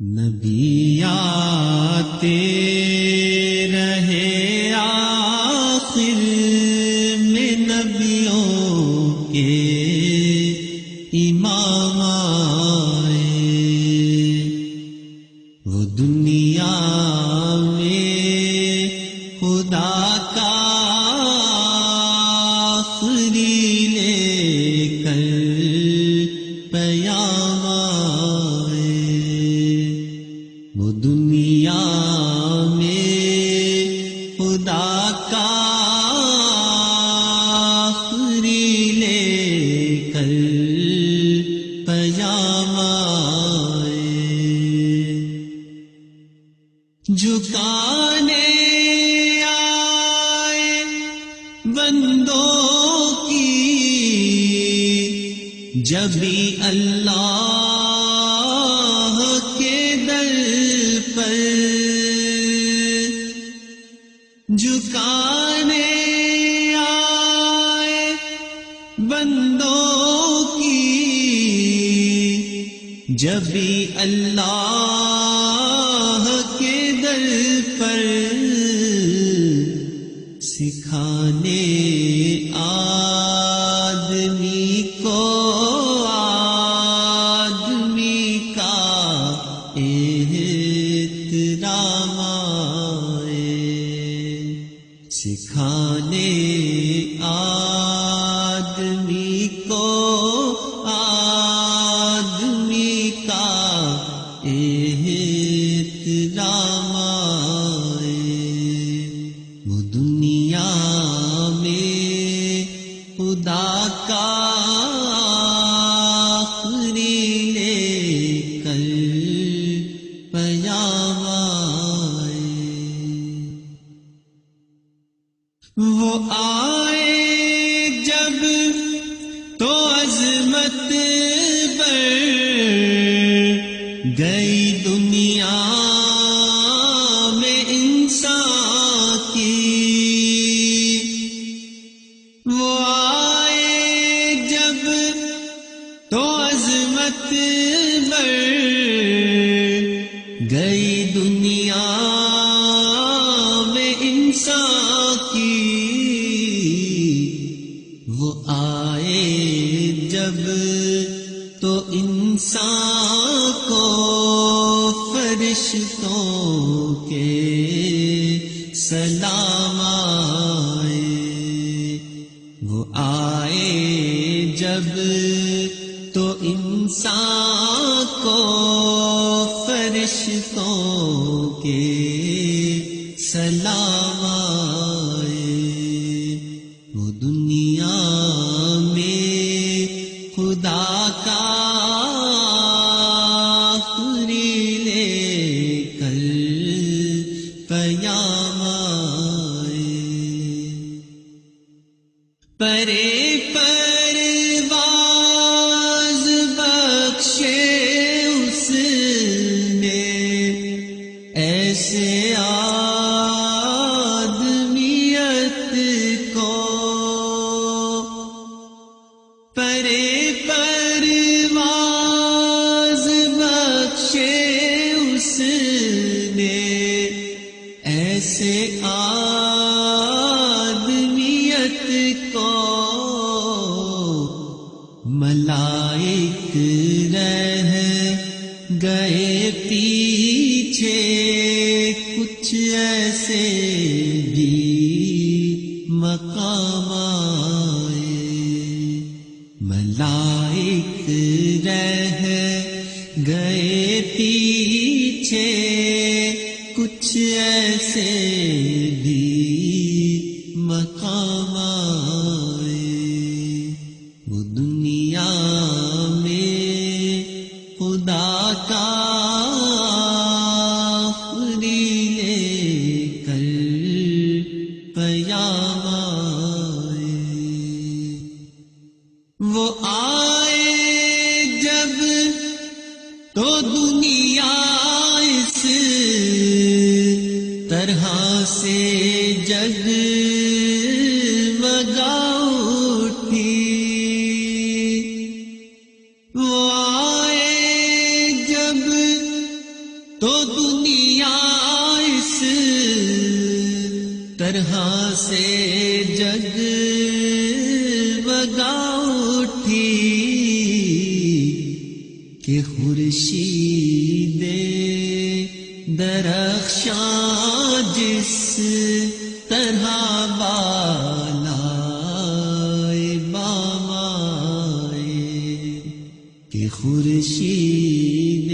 نبی آتے رہے آخر میں نبیوں کے امام آئے، وہ دنیا میں خدا کا آخری لے کر پیام آئے، وہ دنیا میں خدا کا آخری لے کر پیام آئے، جھکانے آئے بندوں کی جبھی اللہ کے در پر، جھکانے آئے بندوں کی جبھی اللہ کے در پر، سکھانے آدمی کو آدمی کا احترام آئے، سکھانے آدمی کو آدمی کا احترام آئے، وہ دنیا میں خدا کا آخری لے کر پیام آئے، وہ آئے جب تو عظمت بڑھ گئی دنیا میں انسان کی، وہ آئے جب تو عظمت بڑھ گئی دنیا میں انسان کی، وہ آئے جب تو انسان کو فرشتوں کے سلام آئے، وہ آئے جب تو انسان کو فرشتوں کے سلام آئے، وہ دنیا میں خدا کا آخری لے کر پیام آئے، پرے پرواز بخشے اس نے ایسے آدمیت کو، پرے پرواز بخشے اس نے ایسے آدمیت کو، ملائک رہ گئے پیچھے کچھ ایسے بھی مقام آئے، ملائک رہ گئے پیچھے کچھ ایسے بھی مقام آئے، وہ دنیا میں خدا کا آخری لے کر پیام آئے، وہ آئے جب تو دنیا اس طرح سے جگمگا اٹھی، وہ آئے جب تو دنیا اس طرح سے جگمگا اٹھی کہ خورشید درخشاں جس طرح بالائے بامائے، کہ خورشید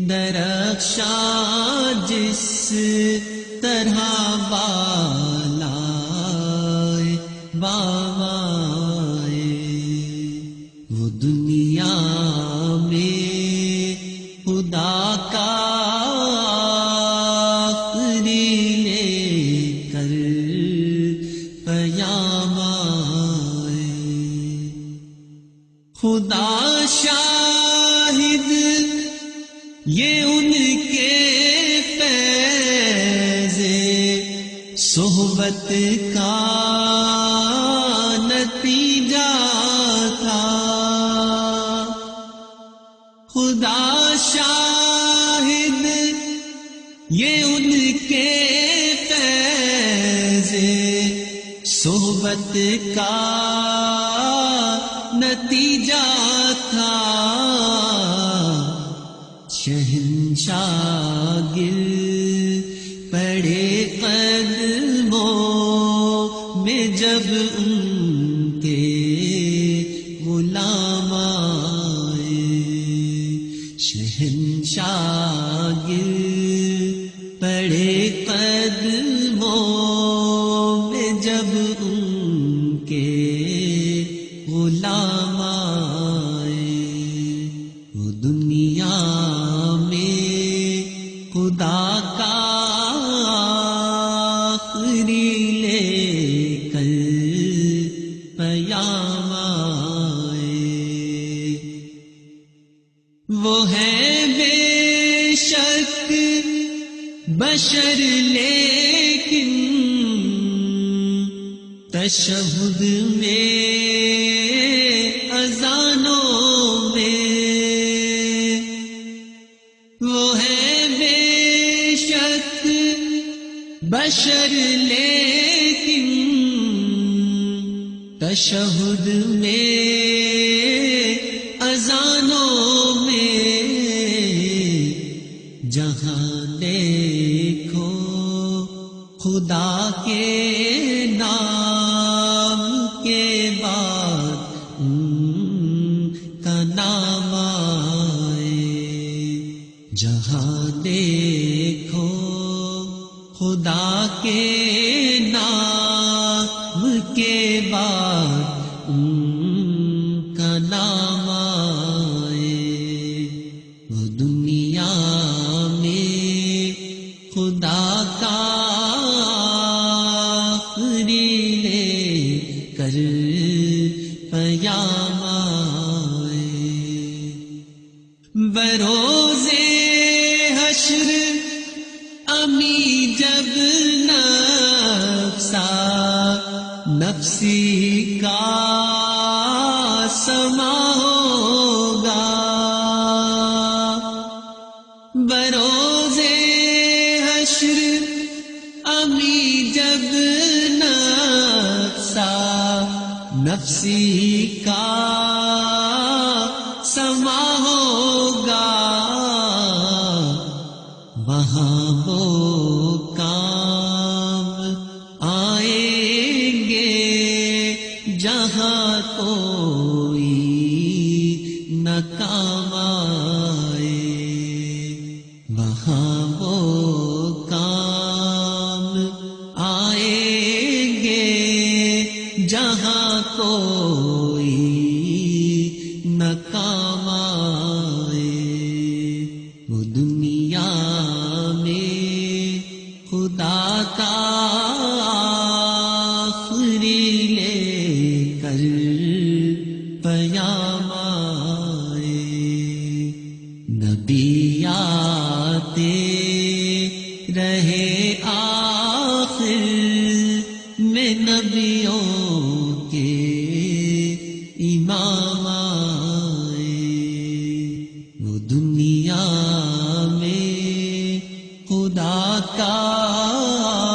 درخشاں جس طرح بالائے بامائے، وہ دنیا میں خدا کا آخری لے کر پیام آئے۔ خدا شاہد یہ ان کے فیض صحبت کا نتیجہ تھا، خدا شاہد یہ ان کے فیض صحبت کا نتیجہ تھا، شہنشاہ گر پڑے قدموں میں جب ان کے غلام آئے، شہنشاہ گر پڑے قدموں میں جب ان کے غلام آئے، وہ دنیا خدا کا آخری لے کر پیام آئے۔ وہ ہے بے شک بشر لیکن تشہد میں اذانوں میں، وہ ہے بے شک بشر لیکن تشہد میں اذانوں میں، جہاں دیکھو خدا کے نام کے بعد ان کا نام آئے، جہاں دیکھو خدا کے نام کے بعد ان کا نام آئے، وہ دنیا میں خدا کا آخری لے کر پیام آئے۔ بروزے حشر امی جب نفسی کا سما ہوگا، بروزے حشر امی جب نفسی کا سما ہوگا، وہاں وہ کام آئیں گے جہاں کوئی نہ کام آئے، وہاں وہ کام آئیں گے جہاں کوئی نہ کام آئے، وہ دنیا میں خدا کا آخری لے کر پیام آئے، نبی آتے رہے آخر میں نبیوں کے امام آئے، وہ دنیا کا